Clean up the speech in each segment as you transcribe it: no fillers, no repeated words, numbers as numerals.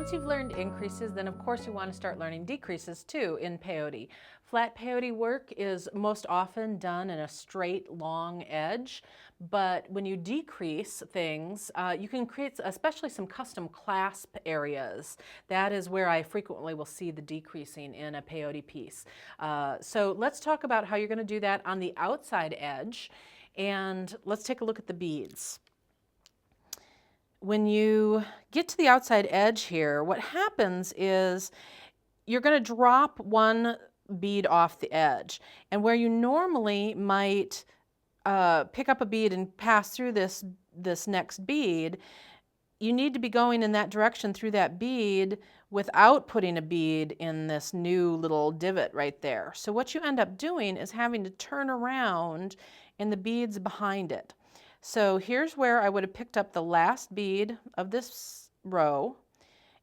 Once you've learned increases, then of course you want to start learning decreases too in peyote. Flat peyote work is most often done in a straight, long edge, but when you decrease things, you can create especially some custom clasp areas. That is where I frequently will see the decreasing in a peyote piece. So let's talk about how you're going to do that on the outside edge, and let's take a look at the beads. When you get to the outside edge here, what happens is you're going to drop one bead off the edge. And where you normally might pick up a bead and pass through this next bead, you need to be going in that direction through that bead without putting a bead in this new little divot right there. So what you end up doing is having to turn around in the beads behind it. So here's where I would have picked up the last bead of this row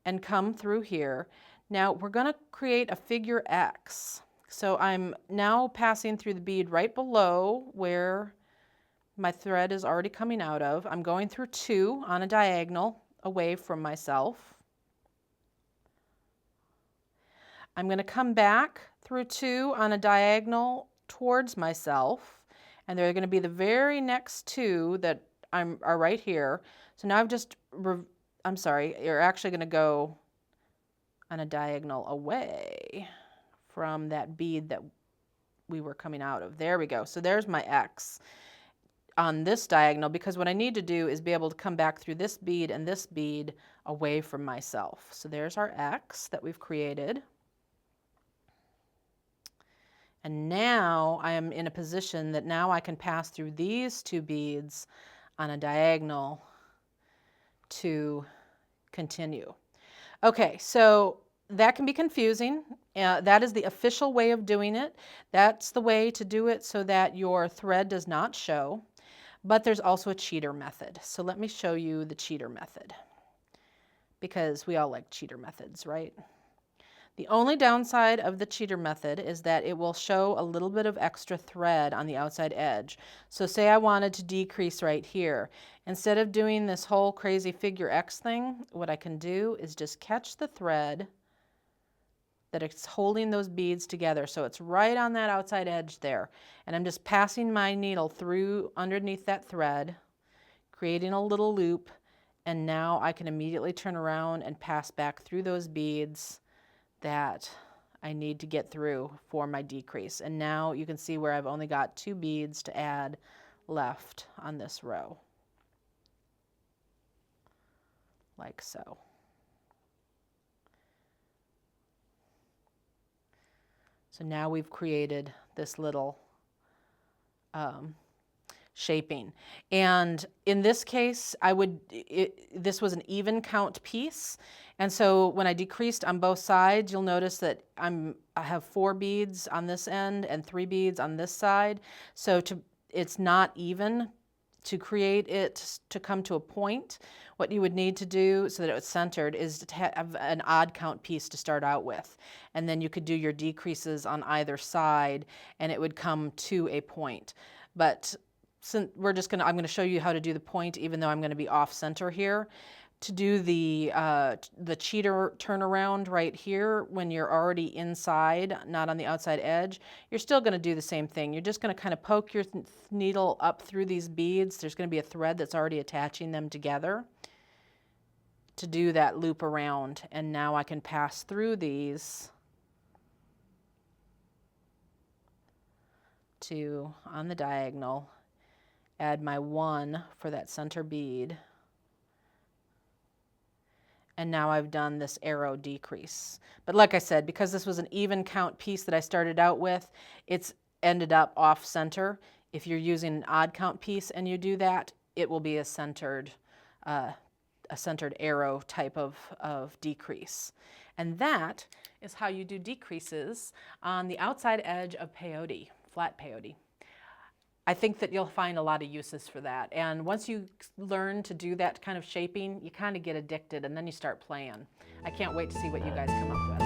and come through here. Now we're going to create a figure X. So I'm now passing through the bead right below where my thread is already coming out of. I'm going through 2 on a diagonal away from myself. I'm going to come back through 2 on a diagonal towards myself. And they're going to be the very next 2 that are right here. So now you're actually going to go on a diagonal away from that bead that we were coming out of. There we go. So there's my X on this diagonal, because what I need to do is be able to come back through this bead and this bead away from myself. So there's our X that we've created. And now I am in a position that now I can pass through these 2 beads on a diagonal to continue. Okay, so that can be confusing. That is the official way of doing it. That's the way to do it so that your thread does not show. But there's also a cheater method. So let me show you the cheater method, because we all like cheater methods, right? The only downside of the cheater method is that it will show a little bit of extra thread on the outside edge. So say I wanted to decrease right here. Instead of doing this whole crazy figure X thing, what I can do is just catch the thread that it's holding those beads together. So it's right on that outside edge there. And I'm just passing my needle through underneath that thread, creating a little loop, and now I can immediately turn around and pass back through those beads that I need to get through for my decrease. And now you can see where I've only got 2 beads to add left on this row, like so. So now we've created this little shaping. And in this case, this was an even count piece. And so when I decreased on both sides, you'll notice that I have 4 beads on this end and 3 beads on this side. So it's not even. To create it to come to a point, what you would need to do so that it was centered is to have an odd count piece to start out with. And then you could do your decreases on either side and it would come to a point. But since I'm going to show you how to do the point, even though I'm going to be off center here. To do the cheater turnaround right here when you're already inside, not on the outside edge, you're still going to do the same thing. You're just going to kind of poke your needle up through these beads. There's going to be a thread that's already attaching them together to do that loop around. And now I can pass through these to, on the diagonal, add my 1 for that center bead. And now I've done this arrow decrease. But like I said, because this was an even count piece that I started out with, it's ended up off center. If you're using an odd count piece and you do that, it will be a centered arrow type of decrease. And that is how you do decreases on the outside edge of peyote, flat peyote. I think that you'll find a lot of uses for that. And once you learn to do that kind of shaping, you kind of get addicted and then you start playing. I can't wait to see what you guys come up with.